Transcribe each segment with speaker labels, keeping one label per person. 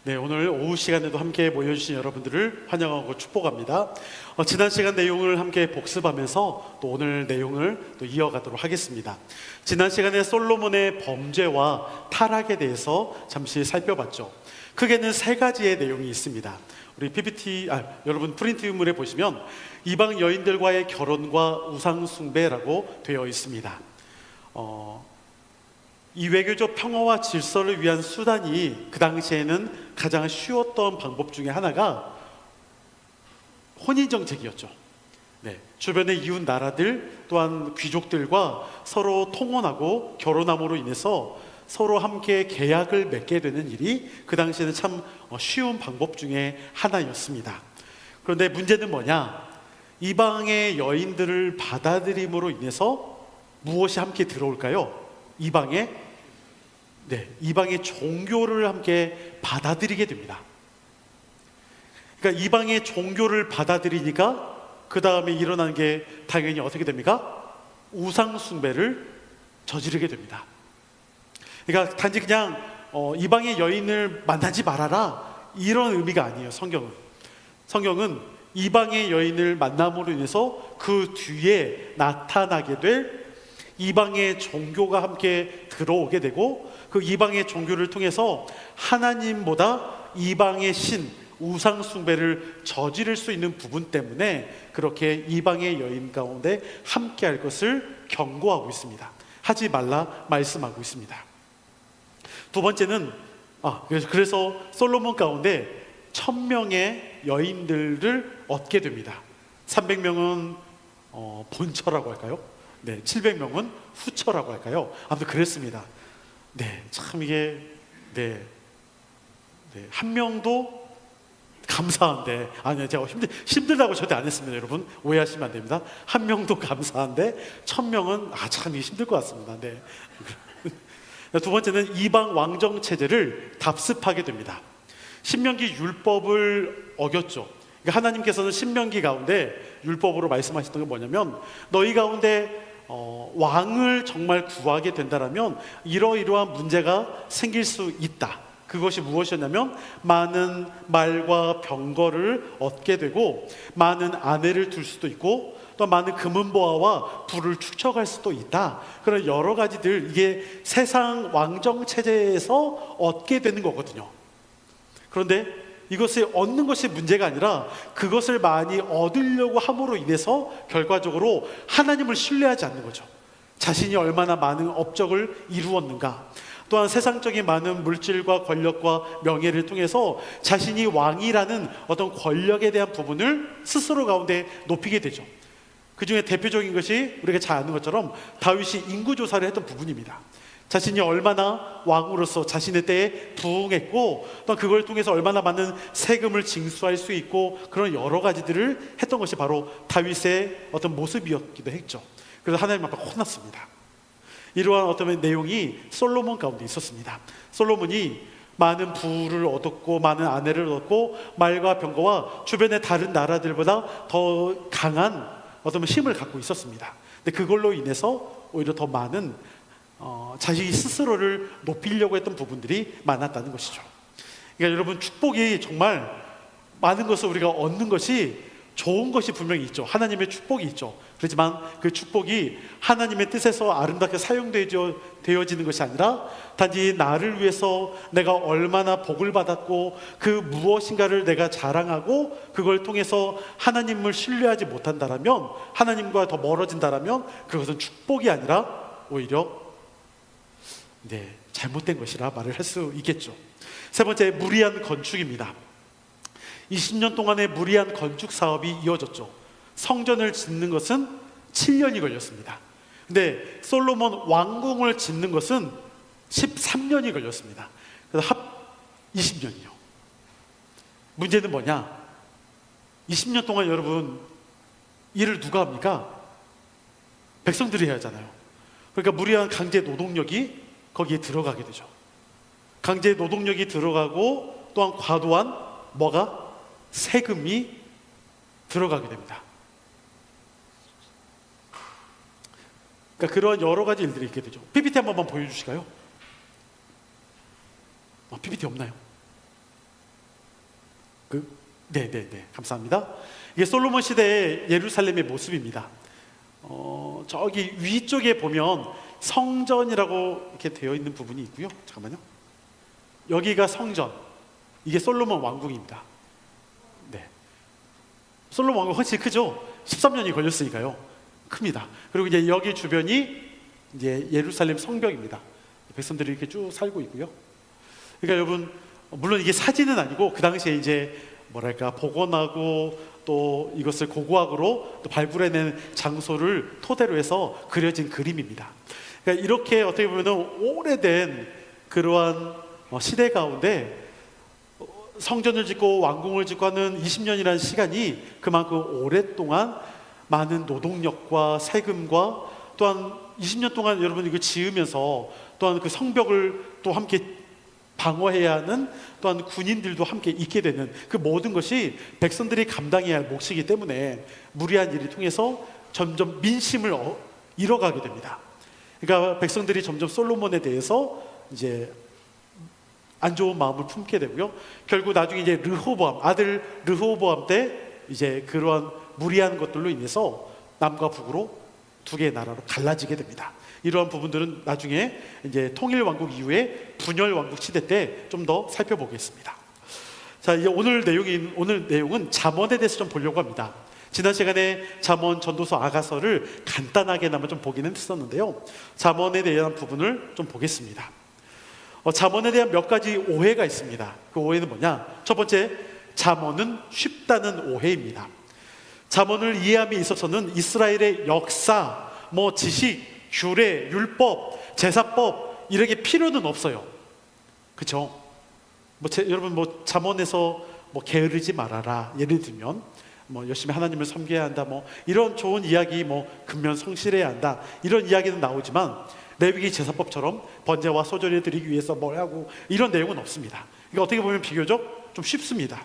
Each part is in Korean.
Speaker 1: 네, 오늘 오후 시간에도 함께 모여주신 여러분들을 환영하고 축복합니다. 지난 시간 내용을 함께 복습하면서 또 오늘 내용을 또 이어가도록 하겠습니다. 지난 시간에 솔로몬의 범죄와 타락에 대해서 잠시 살펴봤죠. 크게는 세 가지의 내용이 있습니다. 우리 여러분 프린트물에 보시면 이방 여인들과의 결혼과 우상 숭배라고 되어 있습니다. 이 외교적 평화와 질서를 위한 수단이 그 당시에는 가장 쉬웠던 방법 중에 하나가 혼인정책이었죠. 네, 주변의 이웃 나라들 또한 귀족들과 서로 통혼하고 결혼함으로 인해서 서로 함께 계약을 맺게 되는 일이 그 당시에는 참 쉬운 방법 중에 하나였습니다. 그런데 문제는 뭐냐? 이방의 여인들을 받아들임으로 인해서 무엇이 함께 들어올까요? 이방의 종교를 함께 받아들이게 됩니다. 그러니까 이방의 종교를 받아들이니까 그 다음에 일어나는 게 당연히 어떻게 됩니까? 우상 숭배를 저지르게 됩니다. 그러니까 단지 그냥 이방의 여인을 만나지 말아라 이런 의미가 아니에요. 성경은 이방의 여인을 만남으로 인해서 그 뒤에 나타나게 될 이방의 종교가 함께 들어오게 되고 그 이방의 종교를 통해서 하나님보다 이방의 신, 우상 숭배를 저지를 수 있는 부분 때문에 그렇게 이방의 여인 가운데 함께 할 것을 경고하고 있습니다. 하지 말라 말씀하고 있습니다. 두 번째는 그래서 솔로몬 가운데 1000명의 여인들을 얻게 됩니다. 300명은 본처라고 할까요? 네, 700명은 후처라고 할까요? 아무튼 그랬습니다. 네, 참 이게 한 명도 감사한데 제가 힘들다고 절대 안 했습니다. 여러분 오해하시면 안 됩니다. 한 명도 감사한데 1000명은 참 이게 힘들 것 같습니다. 네. 두 번째는 이방 왕정 체제를 답습하게 됩니다. 신명기 율법을 어겼죠. 그러니까 하나님께서는 신명기 가운데 율법으로 말씀하셨던 게 뭐냐면 너희 가운데 왕을 정말 구하게 된다라면 이러이러한 문제가 생길 수 있다. 그것이 무엇이었냐면 많은 말과 병거를 얻게 되고 많은 아내를 둘 수도 있고 또 많은 금은보화와 부를 축적할 수도 있다. 그런 여러 가지들 이게 세상 왕정 체제에서 얻게 되는 거거든요. 그런데 이것을 얻는 것이 문제가 아니라 그것을 많이 얻으려고 함으로 인해서 결과적으로 하나님을 신뢰하지 않는 거죠. 자신이 얼마나 많은 업적을 이루었는가, 또한 세상적인 많은 물질과 권력과 명예를 통해서 자신이 왕이라는 어떤 권력에 대한 부분을 스스로 가운데 높이게 되죠. 그 중에 대표적인 것이 우리가 잘 아는 것처럼 다윗이 인구조사를 했던 부분입니다. 자신이 얼마나 왕으로서 자신의 때에 부응했고 또 그걸 통해서 얼마나 많은 세금을 징수할 수 있고 그런 여러 가지들을 했던 것이 바로 다윗의 어떤 모습이었기도 했죠. 그래서 하나님 앞에 혼났습니다. 이러한 어떤 내용이 솔로몬 가운데 있었습니다. 솔로몬이 많은 부를 얻었고 많은 아내를 얻고 말과 병거와 주변의 다른 나라들보다 더 강한 어떤 힘을 갖고 있었습니다. 근데 그걸로 인해서 오히려 더 많은 자기 스스로를 높이려고 했던 부분들이 많았다는 것이죠. 그러니까 여러분 축복이 정말 많은 것을 우리가 얻는 것이 좋은 것이 분명히 있죠. 하나님의 축복이 있죠. 그렇지만 그 축복이 하나님의 뜻에서 아름답게 사용되어지는 것이 아니라 단지 나를 위해서 내가 얼마나 복을 받았고 그 무엇인가를 내가 자랑하고 그걸 통해서 하나님을 신뢰하지 못한다라면, 하나님과 더 멀어진다라면 그것은 축복이 아니라 오히려 잘못된 것이라 말을 할 수 있겠죠. 세 번째, 무리한 건축입니다. 20년 동안의 무리한 건축 사업이 이어졌죠. 성전을 짓는 것은 7년이 걸렸습니다. 근데 솔로몬 왕궁을 짓는 것은 13년이 걸렸습니다. 그래서 합 20년이요. 문제는 뭐냐? 20년 동안 여러분 일을 누가 합니까? 백성들이 해야 하잖아요. 그러니까 무리한 강제 노동력이 거기에 들어가게 되죠. 강제 노동력이 들어가고 또한 과도한 세금이 들어가게 됩니다. 그러니까 그런 여러 가지 일들이 있게 되죠. PPT 한 번만 보여주실까요? PPT 없나요? 네네네, 감사합니다. 이게 솔로몬 시대의 예루살렘의 모습입니다. 저기 위쪽에 보면 성전이라고 이렇게 되어 있는 부분이 있고요. 잠깐만요. 여기가 성전, 이게 솔로몬 왕궁입니다. 네, 솔로몬 왕궁 훨씬 크죠? 13년이 걸렸으니까요. 큽니다. 그리고 이제 여기 주변이 이제 예루살렘 성벽입니다. 백성들이 이렇게 쭉 살고 있고요. 그러니까 여러분, 물론 이게 사진은 아니고 그 당시에 이제 뭐랄까 복원하고 또 이것을 고고학으로 또 발굴해낸 장소를 토대로 해서 그려진 그림입니다. 그러니까 이렇게 어떻게 보면 오래된 그러한 시대 가운데 성전을 짓고 왕궁을 짓고 하는 20년이라는 시간이 그만큼 오랫동안 많은 노동력과 세금과 또한 20년 동안 여러분 이거 지으면서 또한 그 성벽을 또 함께 방어해야 하는 또한 군인들도 함께 있게 되는 그 모든 것이 백성들이 감당해야 할 몫이기 때문에 무리한 일을 통해서 점점 민심을 잃어가게 됩니다. 그러니까 백성들이 점점 솔로몬에 대해서 이제 안 좋은 마음을 품게 되고요. 결국 나중에 이제 르호보암, 아들 르호보암 때 이제 그러한 무리한 것들로 인해서 남과 북으로 두 개의 나라로 갈라지게 됩니다. 이러한 부분들은 나중에 이제 통일 왕국 이후에 분열 왕국 시대 때 좀 더 살펴보겠습니다. 자, 이제 오늘 내용은 잠언에 대해서 좀 보려고 합니다. 지난 시간에 잠언 전도서 아가서를 간단하게나마 좀 보기는 했었는데요. 잠언에 대한 부분을 좀 보겠습니다. 잠언에 대한 몇 가지 오해가 있습니다. 그 오해는 뭐냐? 첫 번째, 잠언은 쉽다는 오해입니다. 잠언을 이해함에 있어서는 이스라엘의 역사, 지식, 규례, 율법, 제사법 이렇게 필요는 없어요. 그렇죠? 여러분 잠언에서 게으르지 말아라 예를 들면 열심히 하나님을 섬겨야 한다 이런 좋은 이야기 근면 성실해야 한다 이런 이야기는 나오지만 레위기 제사법처럼 번제와 소제를 드리기 위해서 뭘 하고 이런 내용은 없습니다. 그러니까 어떻게 보면 비교적 좀 쉽습니다.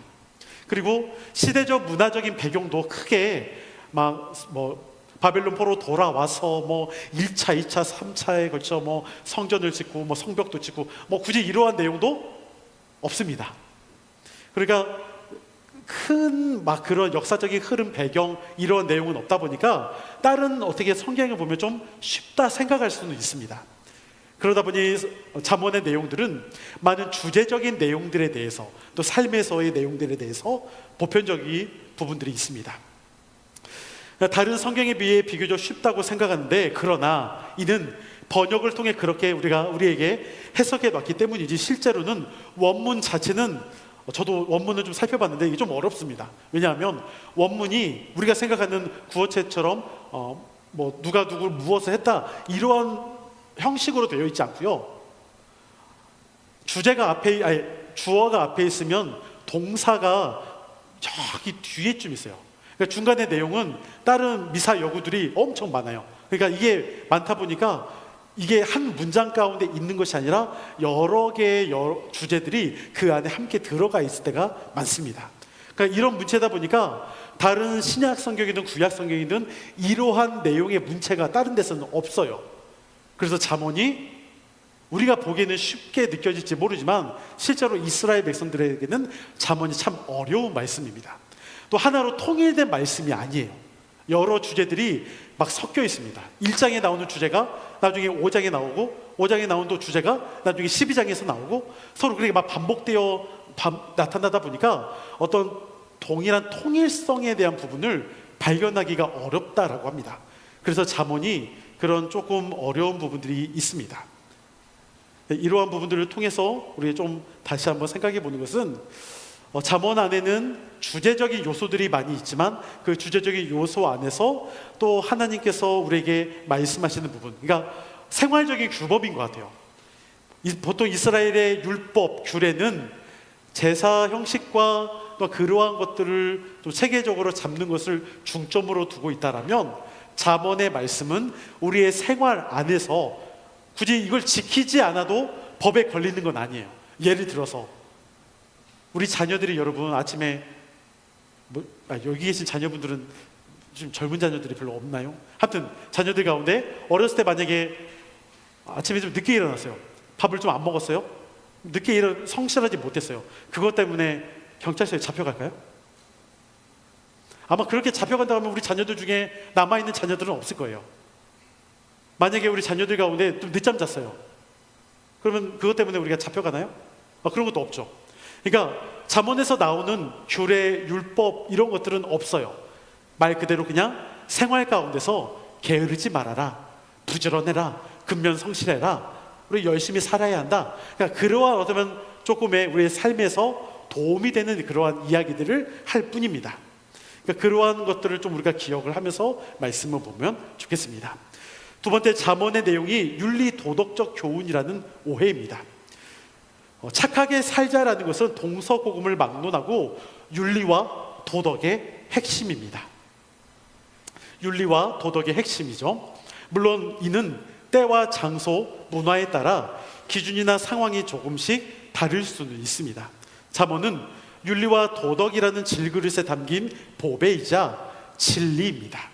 Speaker 1: 그리고 시대적 문화적인 배경도 크게 바벨론 포로 돌아와서 1차, 2차, 3차에 걸쳐 성전을 짓고 성벽도 짓고 굳이 이러한 내용도 없습니다. 그러니까 큰 그런 역사적인 흐름 배경 이런 내용은 없다 보니까 다른 어떻게 성경을 보면 좀 쉽다 생각할 수는 있습니다. 그러다 보니 잠언의 내용들은 많은 주제적인 내용들에 대해서 또 삶에서의 내용들에 대해서 보편적인 부분들이 있습니다. 다른 성경에 비해 비교적 쉽다고 생각하는데 그러나 이는 번역을 통해 그렇게 우리에게 해석해 놨기 때문이지 실제로는 원문 자체는 저도 원문을 좀 살펴봤는데 이게 좀 어렵습니다. 왜냐하면 원문이 우리가 생각하는 구어체처럼 누가 누구를 무엇을 했다 이러한 형식으로 되어 있지 않고요. 주어가 앞에 있으면 동사가 저기 뒤에쯤 있어요. 그러니까 중간의 내용은 다른 미사 여구들이 엄청 많아요. 그러니까 이게 많다 보니까 이게 한 문장 가운데 있는 것이 아니라 여러 개의 주제들이 그 안에 함께 들어가 있을 때가 많습니다. 그러니까 이런 문체다 보니까 다른 신약 성경이든 구약 성경이든 이러한 내용의 문체가 다른 데서는 없어요. 그래서 잠언이 우리가 보기에는 쉽게 느껴질지 모르지만 실제로 이스라엘 백성들에게는 잠언이 참 어려운 말씀입니다. 또 하나로 통일된 말씀이 아니에요. 여러 주제들이 막 섞여 있습니다. 1장에 나오는 주제가 나중에 5장에 나오고 5장에 나오는 또 주제가 나중에 12장에서 나오고 서로 그렇게 막 반복되어 나타나다 보니까 어떤 동일한 통일성에 대한 부분을 발견하기가 어렵다라고 합니다. 그래서 잠언이 그런 조금 어려운 부분들이 있습니다. 이러한 부분들을 통해서 우리 좀 다시 한번 생각해 보는 것은 잠언 안에는 주제적인 요소들이 많이 있지만 그 주제적인 요소 안에서 또 하나님께서 우리에게 말씀하시는 부분, 그러니까 생활적인 규범인 것 같아요. 보통 이스라엘의 율법, 규례는 제사 형식과 또 그러한 것들을 또 체계적으로 잡는 것을 중점으로 두고 있다라면 잠언의 말씀은 우리의 생활 안에서 굳이 이걸 지키지 않아도 법에 걸리는 건 아니에요. 예를 들어서 우리 자녀들이 여러분 아침에 여기 계신 자녀분들은 좀 젊은 자녀들이 별로 없나요? 하여튼 자녀들 가운데 어렸을 때 만약에 아침에 좀 늦게 일어났어요. 밥을 좀 안 먹었어요. 늦게 성실하지 못했어요. 그것 때문에 경찰서에 잡혀갈까요? 아마 그렇게 잡혀간다고 하면 우리 자녀들 중에 남아있는 자녀들은 없을 거예요. 만약에 우리 자녀들 가운데 좀 늦잠 잤어요. 그러면 그것 때문에 우리가 잡혀가나요? 그런 것도 없죠. 그러니까 잠언에서 나오는 규례, 율법 이런 것들은 없어요. 말 그대로 그냥 생활 가운데서 게으르지 말아라, 부지런해라, 근면성실해라, 우리 열심히 살아야 한다. 그러니까 그러한 어쩌면 조금의 우리의 삶에서 도움이 되는 그러한 이야기들을 할 뿐입니다. 그러니까 그러한 것들을 좀 우리가 기억을 하면서 말씀을 보면 좋겠습니다. 두 번째, 잠언의 내용이 윤리 도덕적 교훈이라는 오해입니다. 착하게 살자라는 것은 동서고금을 막론하고 윤리와 도덕의 핵심입니다. 윤리와 도덕의 핵심이죠. 물론 이는 때와 장소, 문화에 따라 기준이나 상황이 조금씩 다를 수는 있습니다. 잠언은 윤리와 도덕이라는 질그릇에 담긴 보배이자 진리입니다.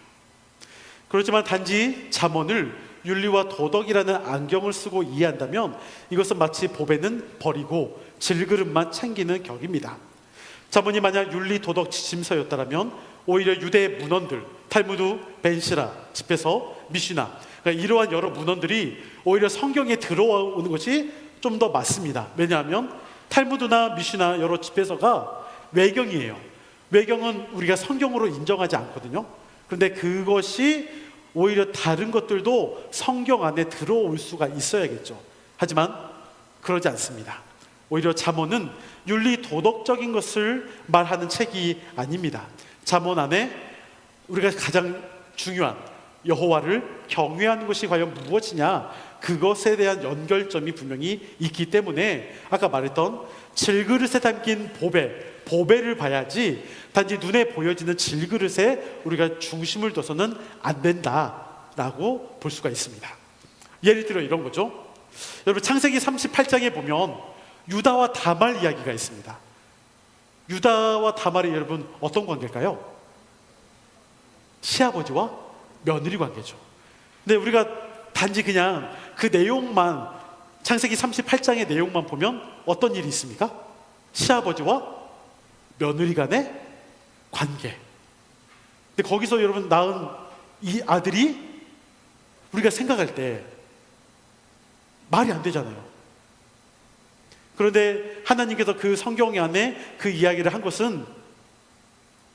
Speaker 1: 그렇지만 단지 잠언을 윤리와 도덕이라는 안경을 쓰고 이해한다면 이것은 마치 보배는 버리고 질그릇만 챙기는 격입니다. 잠언이 만약 윤리 도덕 지침서였다면 오히려 유대 문헌들, 탈무드, 벤시라, 집에서 미슈나, 그러니까 이러한 여러 문헌들이 오히려 성경에 들어오는 것이 좀 더 맞습니다. 왜냐하면 탈무드나 미슈나 여러 집에서가 외경이에요. 외경은 우리가 성경으로 인정하지 않거든요. 그런데 그것이 오히려 다른 것들도 성경 안에 들어올 수가 있어야겠죠. 하지만 그러지 않습니다. 오히려 잠언은 윤리 도덕적인 것을 말하는 책이 아닙니다. 잠언 안에 우리가 가장 중요한 여호와를 경외하는 것이 과연 무엇이냐, 그것에 대한 연결점이 분명히 있기 때문에 아까 말했던 질그릇에 담긴 보배를 봐야지 단지 눈에 보여지는 질그릇에 우리가 중심을 둬서는 안 된다라고 볼 수가 있습니다. 예를 들어 이런 거죠. 여러분 창세기 38장에 보면 유다와 다말 이야기가 있습니다. 유다와 다말이 여러분 어떤 관계일까요? 시아버지와 며느리 관계죠. 근데 우리가 단지 그냥 그 내용만, 창세기 38장의 내용만 보면 어떤 일이 있습니까? 시아버지와 며느리 간의 관계. 근데 거기서 여러분 낳은 이 아들이 우리가 생각할 때 말이 안 되잖아요. 그런데 하나님께서 그 성경 안에 그 이야기를 한 것은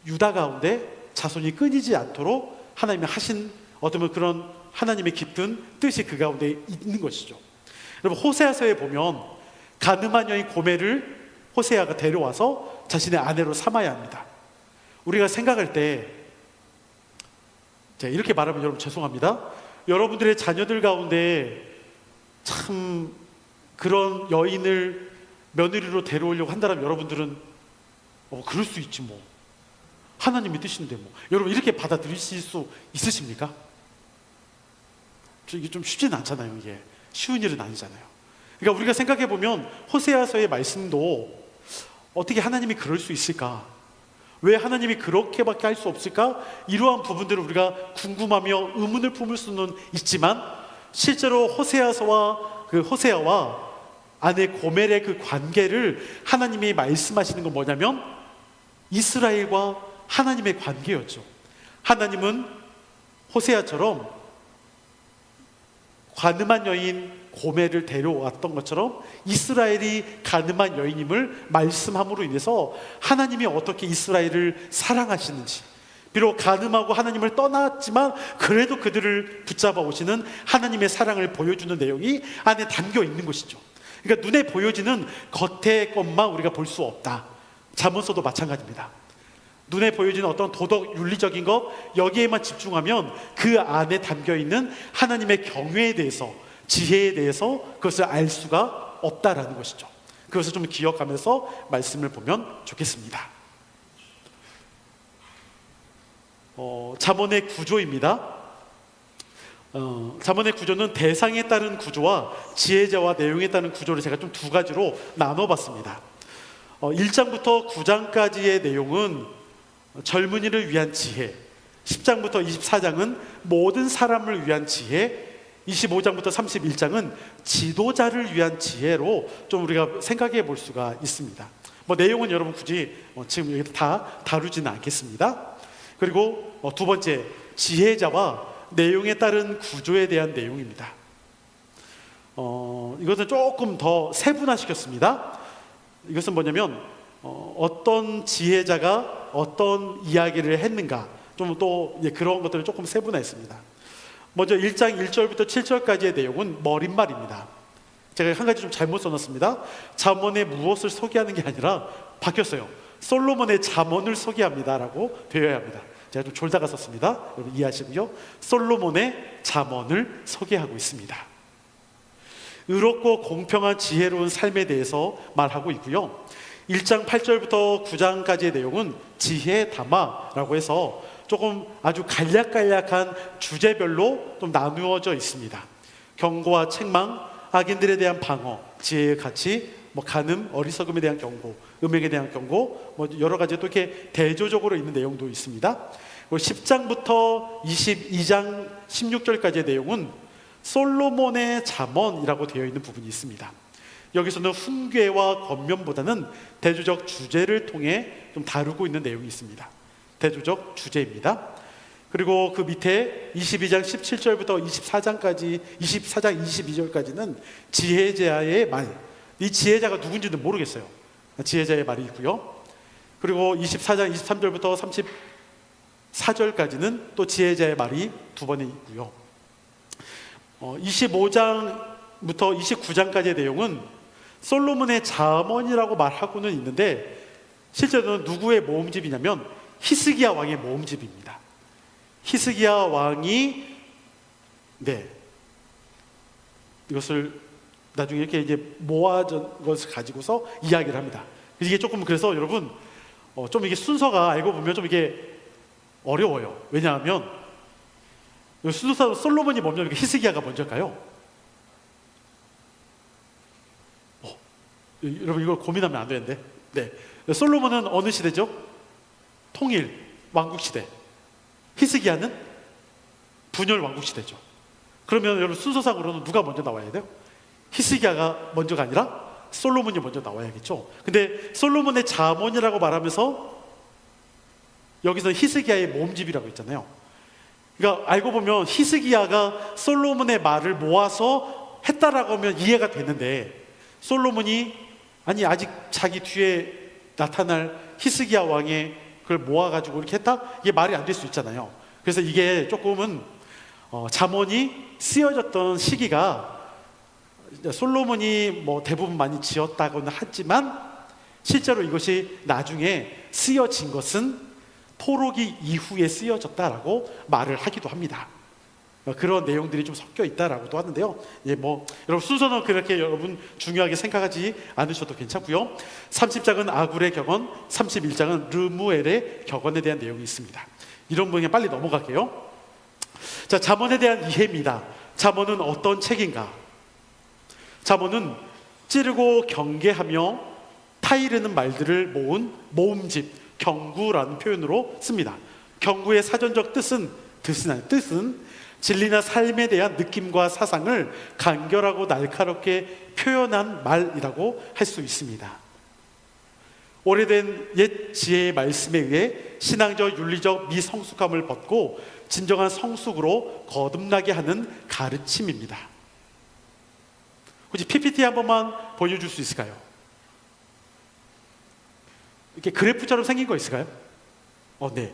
Speaker 1: 유다 가운데 자손이 끊이지 않도록 하나님이 하신 어떤 그런 하나님의 깊은 뜻이 그 가운데 있는 것이죠. 여러분 호세아서에 보면 가늠한 여인 고멜을 호세아가 데려와서 자신의 아내로 삼아야 합니다. 우리가 생각할 때 이렇게 말하면 여러분 죄송합니다. 여러분들의 자녀들 가운데 참 그런 여인을 며느리로 데려오려고 한다면 여러분들은 그럴 수 있지 뭐, 하나님이 뜻인데 뭐, 여러분 이렇게 받아들이실 수 있으십니까? 이게 좀 쉽지는 않잖아요. 이게 쉬운 일은 아니잖아요. 그러니까 우리가 생각해 보면 호세아서의 말씀도 어떻게 하나님이 그럴 수 있을까? 왜 하나님이 그렇게밖에 할 수 없을까? 이러한 부분들을 우리가 궁금하며 의문을 품을 수는 있지만 실제로 호세아와 아내 고멜의 그 관계를 하나님이 말씀하시는 건 뭐냐면 이스라엘과 하나님의 관계였죠. 하나님은 호세아처럼 가늠한 여인 고멜을 데려왔던 것처럼 이스라엘이 가늠한 여인임을 말씀함으로 인해서 하나님이 어떻게 이스라엘을 사랑하시는지, 비록 가늠하고 하나님을 떠났지만 그래도 그들을 붙잡아 오시는 하나님의 사랑을 보여주는 내용이 안에 담겨 있는 것이죠. 그러니까 눈에 보여지는 겉의 것만 우리가 볼 수 없다. 잠언서도 마찬가지입니다. 눈에 보여지는 어떤 도덕 윤리적인 것, 여기에만 집중하면 그 안에 담겨있는 하나님의 경외에 대해서, 지혜에 대해서 그것을 알 수가 없다라는 것이죠. 그것을 좀 기억하면서 말씀을 보면 좋겠습니다. 잠언의 구조입니다. 잠언의 구조는 대상에 따른 구조와 지혜자와 내용에 따른 구조를 제가 좀 두 가지로 나눠봤습니다. 1장부터 9장까지의 내용은 젊은이를 위한 지혜, 10장부터 24장은 모든 사람을 위한 지혜, 25장부터 31장은 지도자를 위한 지혜로 좀 우리가 생각해 볼 수가 있습니다. 뭐 내용은 여러분 굳이 지금 여기 다 다루지는 않겠습니다. 그리고 두 번째, 지혜자와 내용에 따른 구조에 대한 내용입니다. 이것은 조금 더 세분화시켰습니다. 이것은 뭐냐면 어떤 지혜자가 어떤 이야기를 했는가, 좀 또 그런 것들을 조금 세분화했습니다. 먼저 1장 1절부터 7절까지의 내용은 머릿말입니다. 제가 한 가지 좀 잘못 써놨습니다. 잠언의 무엇을 소개하는 게 아니라 바뀌었어요. 솔로몬의 잠언을 소개합니다 라고 되어야 합니다. 제가 좀 졸다가 썼습니다. 여러분 이해하시고요. 솔로몬의 잠언을 소개하고 있습니다. 의롭고 공평한 지혜로운 삶에 대해서 말하고 있고요. 1장 8절부터 9장까지의 내용은 지혜 담화라고 해서 조금 아주 간략간략한 주제별로 좀 나누어져 있습니다. 경고와 책망, 악인들에 대한 방어, 지혜의 가치, 간음, 어리석음에 대한 경고, 음행에 대한 경고, 여러 가지 또 이렇게 대조적으로 있는 내용도 있습니다. 10장부터 22장 16절까지의 내용은 솔로몬의 잠언이라고 되어 있는 부분이 있습니다. 여기서는 훈계와 권면보다는 대조적 주제를 통해 좀 다루고 있는 내용이 있습니다. 대조적 주제입니다. 그리고 그 밑에 22장 17절부터 24장까지 24장 22절까지는 지혜자의 말, 이 지혜자가 누군지는 모르겠어요. 지혜자의 말이 있고요. 그리고 24장 23절부터 34절까지는 또 지혜자의 말이 두 번에 있고요. 25장부터 29장까지의 내용은 솔로몬의 잠언이라고 말하고는 있는데 실제로는 누구의 모음집이냐면 히스기야 왕의 모음집입니다. 히스기야 왕이 이것을 나중에 이렇게 이제 모아진 것을 가지고서 이야기를 합니다. 이게 조금 그래서 여러분 좀 이게 순서가 알고 보면 좀 이게 어려워요. 왜냐하면 순서상 솔로몬이 먼저 히스기야가 먼저일까요? 여러분 이걸 고민하면 안 되는데. 네, 솔로몬은 어느 시대죠? 통일 왕국 시대. 히스기야는 분열 왕국 시대죠. 그러면 여러분 순서상으로는 누가 먼저 나와야 돼요? 히스기야가 먼저가 아니라 솔로몬이 먼저 나와야겠죠. 근데 솔로몬의 잠언이라고 말하면서 여기서 히스기야의 모음집이라고 했잖아요. 그러니까 알고 보면 히스기야가 솔로몬의 말을 모아서 했다라고 하면 이해가 되는데 솔로몬이 아직 자기 뒤에 나타날 히스기야 왕의 그걸 모아가지고 이렇게 했다? 이게 말이 안 될 수 있잖아요. 그래서 이게 조금은 잠언이 쓰여졌던 시기가 솔로몬이 대부분 많이 지었다고는 하지만 실제로 이것이 나중에 쓰여진 것은 포로기 이후에 쓰여졌다라고 말을 하기도 합니다. 그런 내용들이 좀 섞여 있다라고도 하는데요. 여러분 순서는 그렇게 여러분 중요하게 생각하지 않으셔도 괜찮고요. 30장은 아굴의 격언, 31장은 르무엘의 격언에 대한 내용이 있습니다. 이런 부분에 빨리 넘어갈게요. 자, 잠언에 대한 이해입니다. 잠언은 어떤 책인가? 잠언은 찌르고 경계하며 타이르는 말들을 모은 모음집, 경구라는 표현으로 씁니다. 경구의 사전적 뜻은 진리나 삶에 대한 느낌과 사상을 간결하고 날카롭게 표현한 말이라고 할 수 있습니다. 오래된 옛 지혜의 말씀에 의해 신앙적 윤리적 미성숙함을 벗고 진정한 성숙으로 거듭나게 하는 가르침입니다. 혹시 PPT 한 번만 보여줄 수 있을까요? 이렇게 그래프처럼 생긴 거 있을까요? 네.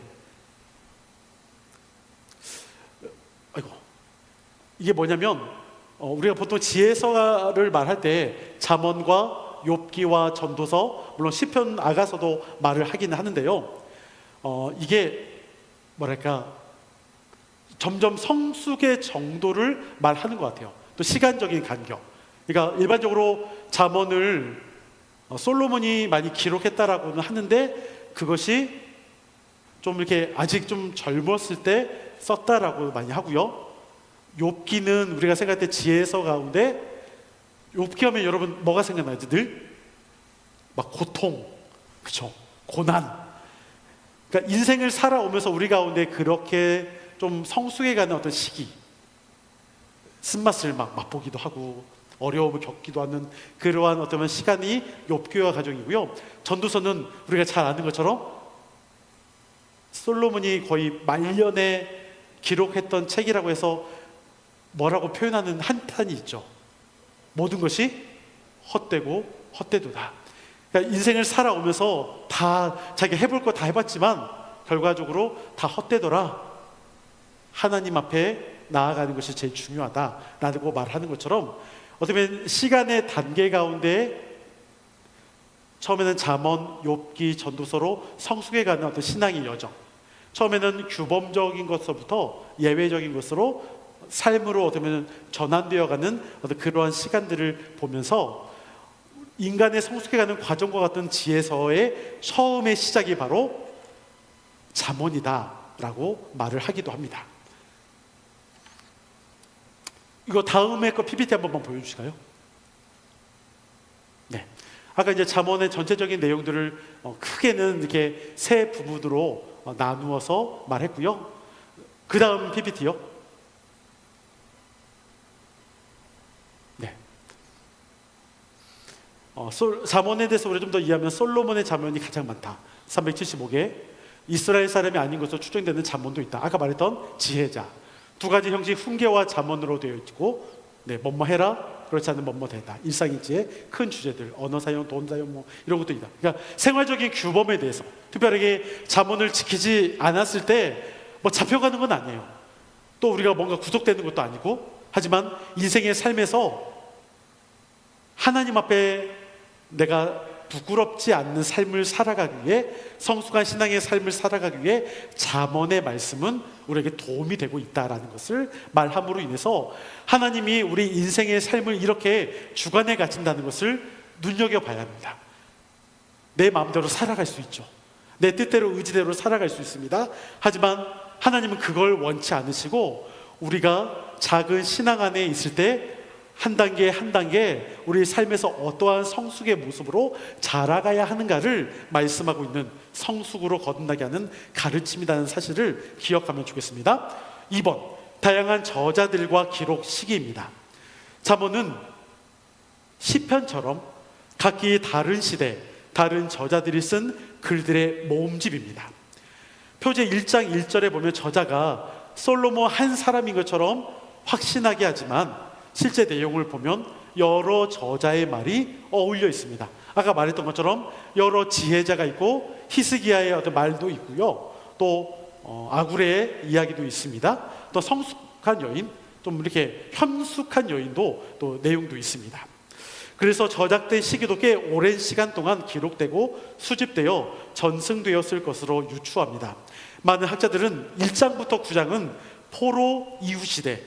Speaker 1: 이게 뭐냐면 우리가 보통 지혜서를 말할 때 잠언과 욥기와 전도서, 물론 시편 아가서도 말을 하기는 하는데요. 이게 점점 성숙의 정도를 말하는 것 같아요. 또 시간적인 간격. 그러니까 일반적으로 잠언을 솔로몬이 많이 기록했다라고는 하는데 그것이 좀 이렇게 아직 좀 젊었을 때 썼다라고 많이 하고요. 욥기는 우리가 생각할 때 지혜서 가운데 욥기 하면 여러분 뭐가 생각나죠? 늘 고통, 그렇죠? 고난. 그러니까 인생을 살아오면서 우리 가운데 그렇게 좀 성숙해가는 어떤 시기, 쓴맛을 막 맛보기도 하고 어려움을 겪기도 하는 그러한 어떤 시간이 욥기와 가정이고요. 전도서는 우리가 잘 아는 것처럼 솔로몬이 거의 말년에 기록했던 책이라고 해서 뭐라고 표현하는 한탄이 있죠. 모든 것이 헛되고 헛되도다. 그러니까 인생을 살아오면서 다 자기가 해볼 거 다 해봤지만 결과적으로 다 헛되더라. 하나님 앞에 나아가는 것이 제일 중요하다라고 말하는 것처럼 어떻게 보면 시간의 단계 가운데 처음에는 잠언, 욥기, 전도서로 성숙해가는 어떤 신앙의 여정, 처음에는 규범적인 것서부터 예외적인 것으로 삶으로 어떻게 보면 전환되어가는 어떤 그러한 시간들을 보면서 인간의 성숙해가는 과정과 같은 지혜서의 처음의 시작이 바로 잠언이다라고 말을 하기도 합니다. 이거 다음에 거 PPT 한 번만 보여주실까요? 네. 아까 이제 잠언의 전체적인 내용들을 크게는 이렇게 세 부분으로 나누어서 말했고요. 그 다음 PPT요. 네. 잠언에 대해서 우리 좀 더 이해하면 솔로몬의 잠언이 가장 많다. 375개. 이스라엘 사람이 아닌 것으로 추정되는 잠언도 있다. 아까 말했던 지혜자. 두 가지 형식 훈계와 잠언으로 되어 있고, 네, 뭐뭐 해라, 그렇지 않으면 뭐뭐 되다. 일상일지의 큰 주제들, 언어 사용, 돈 사용, 뭐 이런 것도 있다. 그러니까 생활적인 규범에 대해서 특별하게 잠언을 지키지 않았을 때 뭐 잡혀가는 건 아니에요. 또 우리가 뭔가 구속되는 것도 아니고, 하지만 인생의 삶에서 하나님 앞에 내가 부끄럽지 않는 삶을 살아가기 위해, 성숙한 신앙의 삶을 살아가기 위해 잠언의 말씀은 우리에게 도움이 되고 있다라는 것을 말함으로 인해서 하나님이 우리 인생의 삶을 이렇게 주관해 가신다는 것을 눈여겨봐야 합니다. 내 마음대로 살아갈 수 있죠. 내 뜻대로 의지대로 살아갈 수 있습니다. 하지만 하나님은 그걸 원치 않으시고 우리가 작은 신앙 안에 있을 때 한 단계 한 단계 우리 삶에서 어떠한 성숙의 모습으로 자라가야 하는가를 말씀하고 있는, 성숙으로 거듭나게 하는 가르침이라는 사실을 기억하면 좋겠습니다. 2번, 다양한 저자들과 기록 시기입니다. 잠언은 시편처럼 각기 다른 시대, 다른 저자들이 쓴 글들의 모음집입니다. 표제 1장 1절에 보면 저자가 솔로몬 한 사람인 것처럼 확신하게 하지만 실제 내용을 보면 여러 저자의 말이 어울려 있습니다. 아까 말했던 것처럼 여러 지혜자가 있고 히스기야의 어떤 말도 있고요. 또 아구레의 이야기도 있습니다. 또 성숙한 여인, 좀 이렇게 현숙한 여인도 또 내용도 있습니다. 그래서 저작된 시기도 꽤 오랜 시간 동안 기록되고 수집되어 전승되었을 것으로 유추합니다. 많은 학자들은 1장부터 9장은 포로 이후 시대,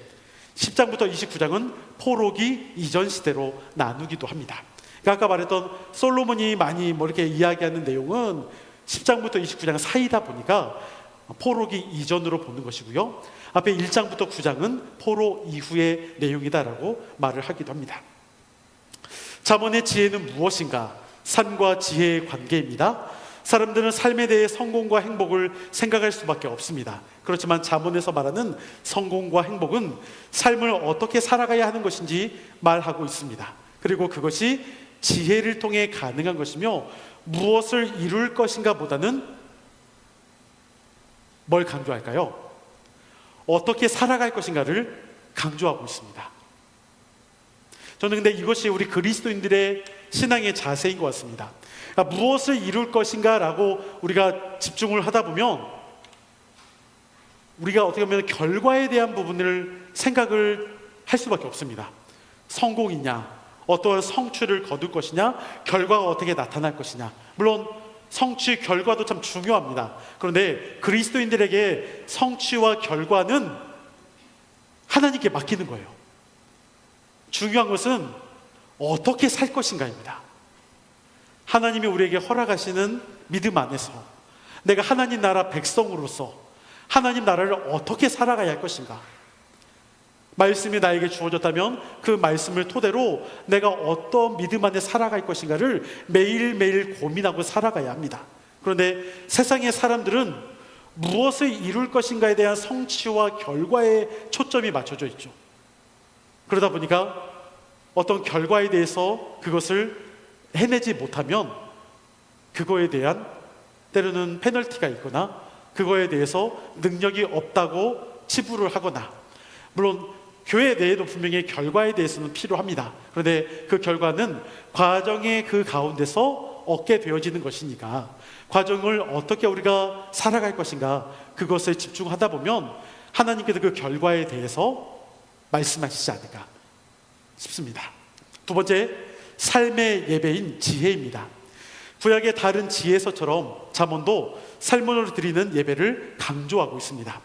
Speaker 1: 10장부터 29장은 포로기 이전 시대로 나누기도 합니다. 그러니까 아까 말했던 솔로몬이 많이 뭐 이렇게 이야기하는 내용은 10장부터 29장 사이다 보니까 포로기 이전으로 보는 것이고요. 앞에 1장부터 9장은 포로 이후의 내용이다라고 말을 하기도 합니다. 잠언의 지혜는 무엇인가? 삶과 지혜의 관계입니다. 사람들은 삶에 대해 성공과 행복을 생각할 수밖에 없습니다. 그렇지만 잠언에서 말하는 성공과 행복은 삶을 어떻게 살아가야 하는 것인지 말하고 있습니다. 그리고 그것이 지혜를 통해 가능한 것이며 무엇을 이룰 것인가 보다는 뭘 강조할까요? 어떻게 살아갈 것인가를 강조하고 있습니다. 저는 근데 이것이 우리 그리스도인들의 신앙의 자세인 것 같습니다. 그러니까 무엇을 이룰 것인가 라고 우리가 집중을 하다 보면 우리가 어떻게 보면 결과에 대한 부분을 생각을 할 수밖에 없습니다. 성공이냐, 어떠한 성취를 거둘 것이냐, 결과가 어떻게 나타날 것이냐. 물론 성취, 결과도 참 중요합니다. 그런데 그리스도인들에게 성취와 결과는 하나님께 맡기는 거예요. 중요한 것은 어떻게 살 것인가입니다. 하나님이 우리에게 허락하시는 믿음 안에서 내가 하나님 나라 백성으로서 하나님 나라를 어떻게 살아가야 할 것인가. 말씀이 나에게 주어졌다면 그 말씀을 토대로 내가 어떤 믿음 안에 살아갈 것인가를 매일매일 고민하고 살아가야 합니다. 그런데 세상의 사람들은 무엇을 이룰 것인가에 대한 성취와 결과에 초점이 맞춰져 있죠. 그러다 보니까 어떤 결과에 대해서 그것을 해내지 못하면 그거에 대한 때로는 페널티가 있거나 그거에 대해서 능력이 없다고 치부를 하거나, 물론 교회 내에도 분명히 결과에 대해서는 필요합니다. 그런데 그 결과는 과정의 그 가운데서 얻게 되어지는 것이니까 과정을 어떻게 우리가 살아갈 것인가, 그것에 집중하다 보면 하나님께서 그 결과에 대해서 말씀하시지 않을까 싶습니다. 두 번째, 삶의 예배인 지혜입니다. 구약의 다른 지혜서처럼 잠언도 살몬으로 드리는 예배를 강조하고 있습니다.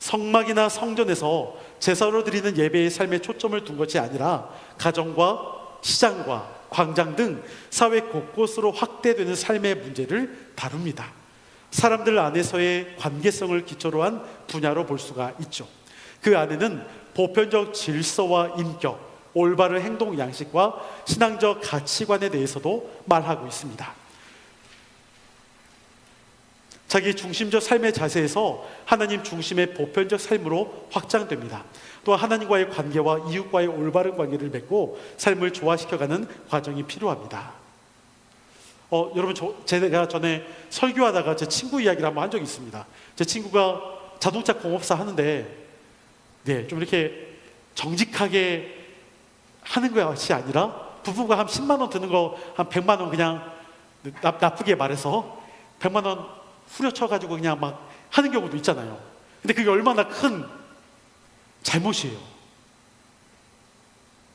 Speaker 1: 성막이나 성전에서 제사로 드리는 예배의 삶에 초점을 둔 것이 아니라 가정과 시장과 광장 등 사회 곳곳으로 확대되는 삶의 문제를 다룹니다. 사람들 안에서의 관계성을 기초로 한 분야로 볼 수가 있죠. 그 안에는 보편적 질서와 인격, 올바른 행동 양식과 신앙적 가치관에 대해서도 말하고 있습니다. 자기 중심적 삶의 자세에서 하나님 중심의 보편적 삶으로 확장됩니다. 또 하나님과의 관계와 이웃과의 올바른 관계를 맺고 삶을 조화시켜가는 과정이 필요합니다. 여러분, 제가 전에 설교하다가 제 친구 이야기를 한번 한 적이 있습니다. 제 친구가 자동차 공업사 하는데 좀 이렇게 정직하게 하는 것이 아니라 부부가 한 10만 원 드는 거 한 100만 원 그냥 나쁘게 말해서 100만 원 후려쳐가지고 그냥 막 하는 경우도 있잖아요. 근데 그게 얼마나 큰 잘못이에요.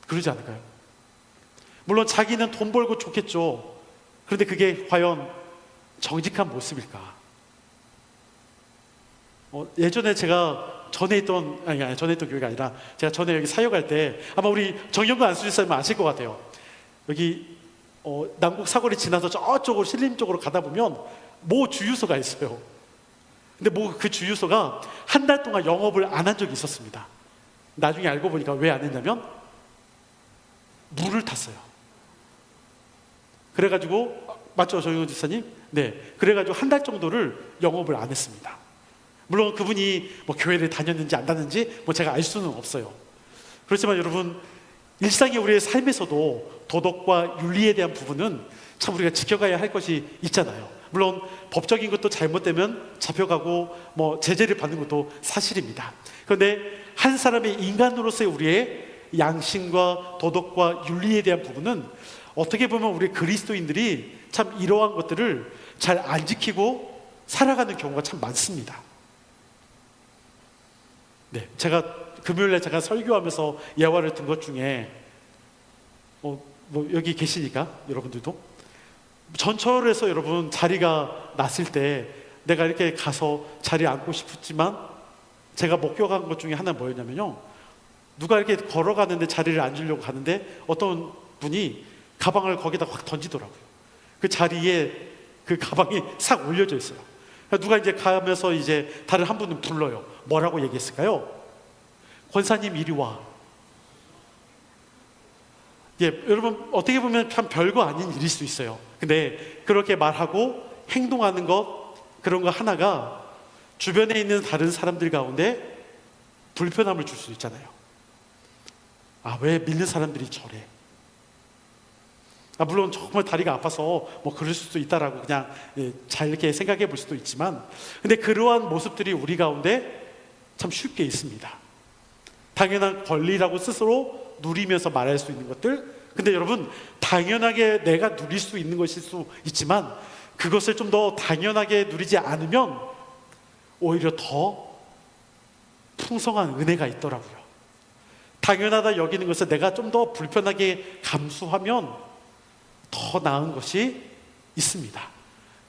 Speaker 1: 그러지 않을까요? 물론 자기는 돈 벌고 좋겠죠. 그런데 그게 과연 정직한 모습일까? 예전에 제가 전에 있던 교회가 아니라 제가 전에 여기 사역할 때 아마 우리 정영근 안수지사님 아실 것 같아요. 여기 남국 사거리 지나서 저쪽으로 신림 쪽으로 가다 보면 모 주유소가 있어요. 근데 그 주유소가 한 달 동안 영업을 안 한 적이 있었습니다. 나중에 알고 보니까 왜 안 했냐면 물을 탔어요. 그래가지고 맞죠, 정영근 지사님? 네, 그래가지고 한 달 정도를 영업을 안 했습니다. 물론 그분이 뭐 교회를 다녔는지 안 다녔는지 뭐 제가 알 수는 없어요. 그렇지만 여러분, 일상의 우리의 삶에서도 도덕과 윤리에 대한 부분은 참 우리가 지켜가야 할 것이 있잖아요. 물론 법적인 것도 잘못되면 잡혀가고 뭐 제재를 받는 것도 사실입니다. 그런데 한 사람의 인간으로서의 우리의 양심과 도덕과 윤리에 대한 부분은 어떻게 보면 우리 그리스도인들이 참 이러한 것들을 잘 안 지키고 살아가는 경우가 참 많습니다. 네, 제가 금요일에 제가 설교하면서 예화를 든 것 중에 뭐 여기 계시니까 여러분들도 전철에서 여러분 자리가 났을 때 내가 이렇게 가서 자리에 앉고 싶었지만 제가 목격한 것 중에 하나 뭐였냐면요, 누가 이렇게 걸어가는데 자리를 앉으려고 가는데 어떤 분이 가방을 거기다 확 던지더라고요. 그 자리에 그 가방이 싹 올려져 있어요. 누가 이제 가면서 이제 다른 한 분은 불러요. 뭐라고 얘기했을까요? 권사님 이리 와. 여러분, 어떻게 보면 참 별거 아닌 일일 수 있어요. 근데 그렇게 말하고 행동하는 것, 그런 거 하나가 주변에 있는 다른 사람들 가운데 불편함을 줄 수 있잖아요. 왜 믿는 사람들이 저래? 물론 정말 다리가 아파서 뭐 그럴 수도 있다라고 그냥 잘 이렇게 생각해 볼 수도 있지만, 근데 그러한 모습들이 우리 가운데 참 쉽게 있습니다. 당연한 권리라고 스스로 누리면서 말할 수 있는 것들, 근데 여러분, 당연하게 내가 누릴 수 있는 것일 수 있지만 그것을 좀 더 당연하게 누리지 않으면 오히려 더 풍성한 은혜가 있더라고요. 당연하다 여기는 것을 내가 좀 더 불편하게 감수하면 더 나은 것이 있습니다.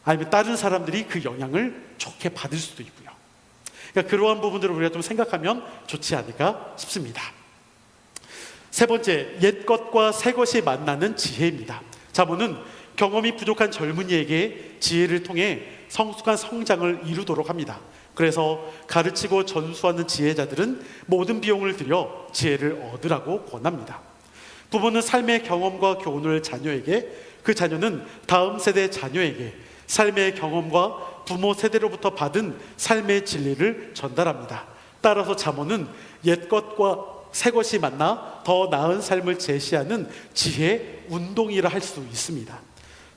Speaker 1: 아니면 다른 사람들이 그 영향을 좋게 받을 수도 있고요. 그러니까 그러한 부분들을 우리가 좀 생각하면 좋지 않을까 싶습니다. 세 번째, 옛 것과 새 것이 만나는 지혜입니다. 잠언은 경험이 부족한 젊은이에게 지혜를 통해 성숙한 성장을 이루도록 합니다. 그래서 가르치고 전수하는 지혜자들은 모든 비용을 들여 지혜를 얻으라고 권합니다. 부모는 삶의 경험과 교훈을 자녀에게, 그 자녀는 다음 세대 자녀에게, 삶의 경험과 부모 세대로부터 받은 삶의 진리를 전달합니다. 따라서 잠언은 옛것과 새것이 만나 더 나은 삶을 제시하는 지혜 운동이라 할 수 있습니다.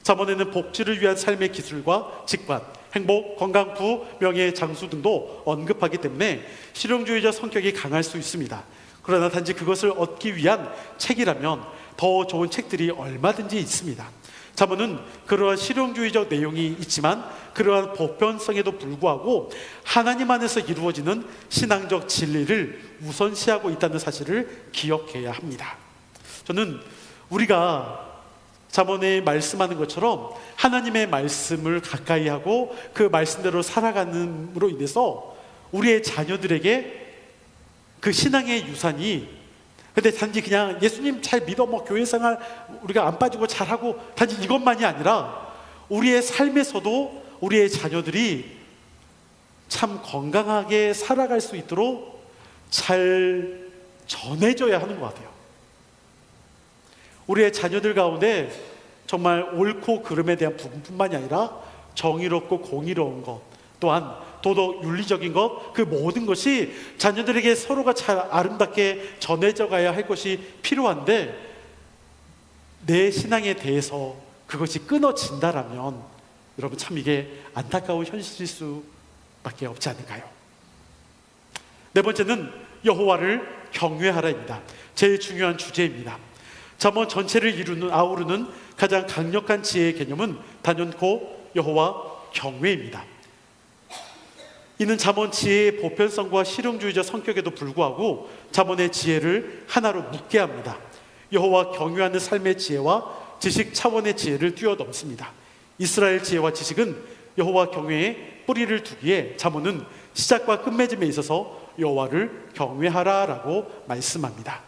Speaker 1: 잠언에는 복지를 위한 삶의 기술과 직관, 행복, 건강, 부, 명예, 장수 등도 언급하기 때문에 실용주의적 성격이 강할 수 있습니다. 그러나 단지 그것을 얻기 위한 책이라면 더 좋은 책들이 얼마든지 있습니다. 잠언은 그러한 실용주의적 내용이 있지만 그러한 보편성에도 불구하고 하나님 안에서 이루어지는 신앙적 진리를 우선시하고 있다는 사실을 기억해야 합니다. 저는 우리가 잠언에 말씀하는 것처럼 하나님의 말씀을 가까이 하고 그 말씀대로 살아가는으로 인해서 우리의 자녀들에게 그 신앙의 유산이, 근데 단지 그냥 예수님 잘 믿어 교회 생활 우리가 안 빠지고 잘하고 단지 이것만이 아니라 우리의 삶에서도 우리의 자녀들이 참 건강하게 살아갈 수 있도록 잘 전해져야 하는 것 같아요. 우리의 자녀들 가운데 정말 옳고 그름에 대한 부분뿐만이 아니라 정의롭고 공의로운 것, 또한 도덕 윤리적인 것, 그 모든 것이 자녀들에게 서로가 잘 아름답게 전해져 가야 할 것이 필요한데 내 신앙에 대해서 그것이 끊어진다라면 여러분 참 이게 안타까운 현실일 수밖에 없지 않을까요? 네 번째는 여호와를 경외하라입니다. 제일 중요한 주제입니다. 잠언 전체를 아우르는 가장 강력한 지혜의 개념은 단연코 여호와 경외입니다. 이는 잠언 지혜의 보편성과 실용주의적 성격에도 불구하고 잠언의 지혜를 하나로 묶게 합니다. 여호와 경외하는 삶의 지혜와 지식 차원의 지혜를 뛰어넘습니다. 이스라엘 지혜와 지식은 여호와 경외에 뿌리를 두기에 잠언은 시작과 끝맺음에 있어서 여호와를 경외하라라고 말씀합니다.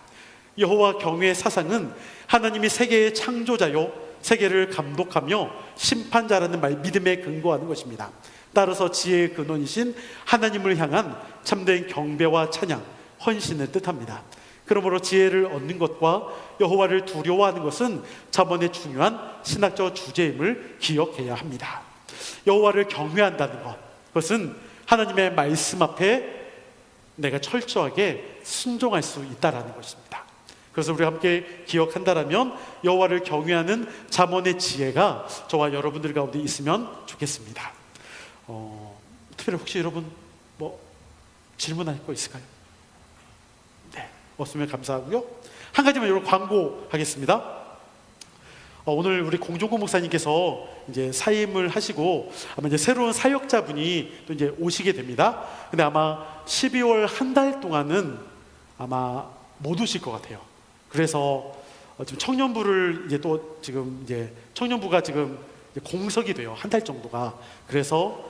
Speaker 1: 여호와 경외의 사상은 하나님이 세계의 창조자요 세계를 감독하며 심판자라는 믿음에 근거하는 것입니다. 따라서 지혜의 근원이신 하나님을 향한 참된 경배와 찬양, 헌신을 뜻합니다. 그러므로 지혜를 얻는 것과 여호와를 두려워하는 것은 잠언의 중요한 신학적 주제임을 기억해야 합니다. 여호와를 경외한다는 것, 그것은 하나님의 말씀 앞에 내가 철저하게 순종할 수 있다는 것입니다. 그래서 우리 함께 기억한다라면 여호와를 경외하는 잠언의 지혜가 저와 여러분들 가운데 있으면 좋겠습니다. 특별히 혹시 여러분 질문할 거 있을까요? 네, 없으면 감사하고요. 한 가지만 여러분 광고하겠습니다. 오늘 우리 공종구 목사님께서 이제 사임을 하시고 아마 이제 새로운 사역자분이 또 이제 오시게 됩니다. 근데 아마 12월 한 달 동안은 아마 못 오실 것 같아요. 그래서 지금 청년부를 이제 또 지금 이제 청년부가 지금 공석이 돼요. 한 달 정도가. 그래서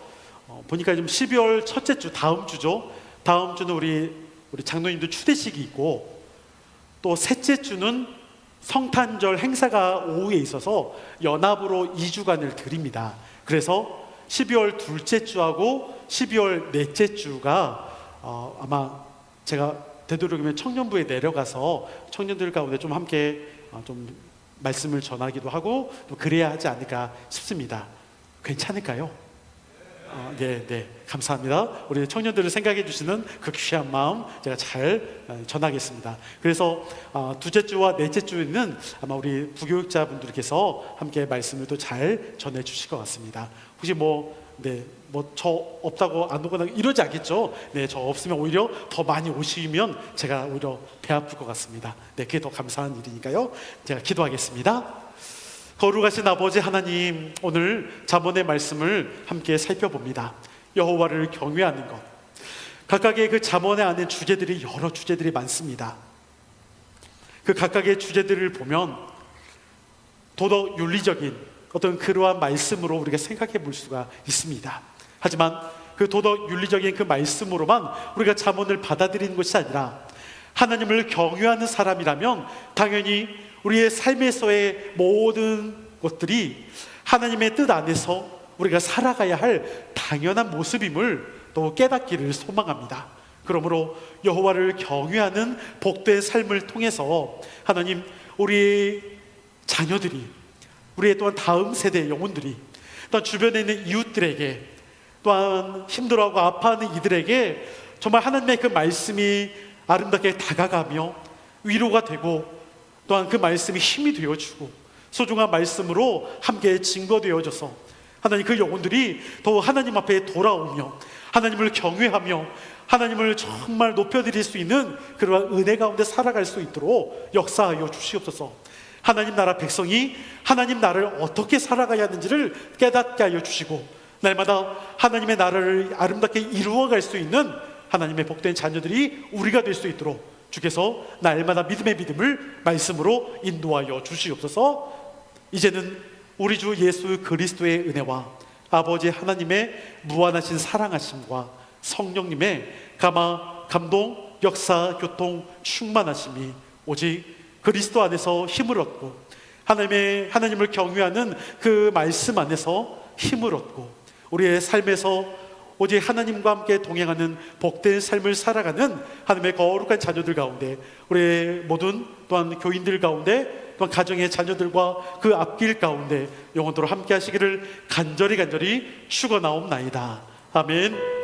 Speaker 1: 보니까 지금 12월 첫째 주, 다음 주죠. 다음 주는 우리 장로님들 추대식이 있고 또 셋째 주는 성탄절 행사가 오후에 있어서 연합으로 2주간을 드립니다. 그래서 12월 둘째 주하고 12월 넷째 주가 아마 제가 되도록이면 청년부에 내려가서 청년들 가운데 좀 함께 좀 말씀을 전하기도 하고 또 그래야 하지 않을까 싶습니다. 괜찮을까요? 네, 감사합니다. 우리 청년들을 생각해 주시는 그 귀한 마음 제가 잘 전하겠습니다. 그래서 둘째 주와 넷째 주에는 아마 우리 부교육자분들께서 함께 말씀을 또 잘 전해 주실 것 같습니다. 혹시 저 없다고 안 오거나 이러지 않겠죠? 네, 저 없으면 오히려 더 많이 오시면 제가 오히려 배 아플 것 같습니다. 네, 그게 더 감사한 일이니까요. 제가 기도하겠습니다. 거룩하신 아버지 하나님, 오늘 잠언의 말씀을 함께 살펴봅니다. 여호와를 경외하는 것, 각각의 그 잠언에 안에 주제들이 여러 주제들이 많습니다. 그 각각의 주제들을 보면 도덕 윤리적인 어떤 그러한 말씀으로 우리가 생각해 볼 수가 있습니다. 하지만 그 도덕 윤리적인 그 말씀으로만 우리가 잠언을 받아들이는 것이 아니라 하나님을 경외하는 사람이라면 당연히 우리의 삶에서의 모든 것들이 하나님의 뜻 안에서 우리가 살아가야 할 당연한 모습임을 또 깨닫기를 소망합니다. 그러므로 여호와를 경외하는 복된 삶을 통해서 하나님, 우리 자녀들이, 우리의 또한 다음 세대의 영혼들이 또한 주변에 있는 이웃들에게, 또한 힘들어하고 아파하는 이들에게 정말 하나님의 그 말씀이 아름답게 다가가며 위로가 되고, 또한 그 말씀이 힘이 되어주고 소중한 말씀으로 함께 증거되어져서 하나님 그 영혼들이 더 하나님 앞에 돌아오며 하나님을 경외하며 하나님을 정말 높여드릴 수 있는 그러한 은혜 가운데 살아갈 수 있도록 역사하여 주시옵소서. 하나님 나라 백성이 하나님 나라를 어떻게 살아가야 하는지를 깨닫게 하여 주시고, 날마다 하나님의 나라를 아름답게 이루어갈 수 있는 하나님의 복된 자녀들이 우리가 될 수 있도록 주께서 날마다 믿음의 믿음을 말씀으로 인도하여 주시옵소서. 이제는 우리 주 예수 그리스도의 은혜와 아버지 하나님의 무한하신 사랑하심과 성령님의 감동, 역사, 교통, 충만하심이 오직 그리스도 안에서 힘을 얻고 하나님을 경외하는 그 말씀 안에서 힘을 얻고 우리의 삶에서 오직 하나님과 함께 동행하는 복된 삶을 살아가는 하나님의 거룩한 자녀들 가운데, 우리의 모든 또한 교인들 가운데, 또한 가정의 자녀들과 그 앞길 가운데 영원토록 함께 하시기를 간절히 축원하옵나이다. 아멘.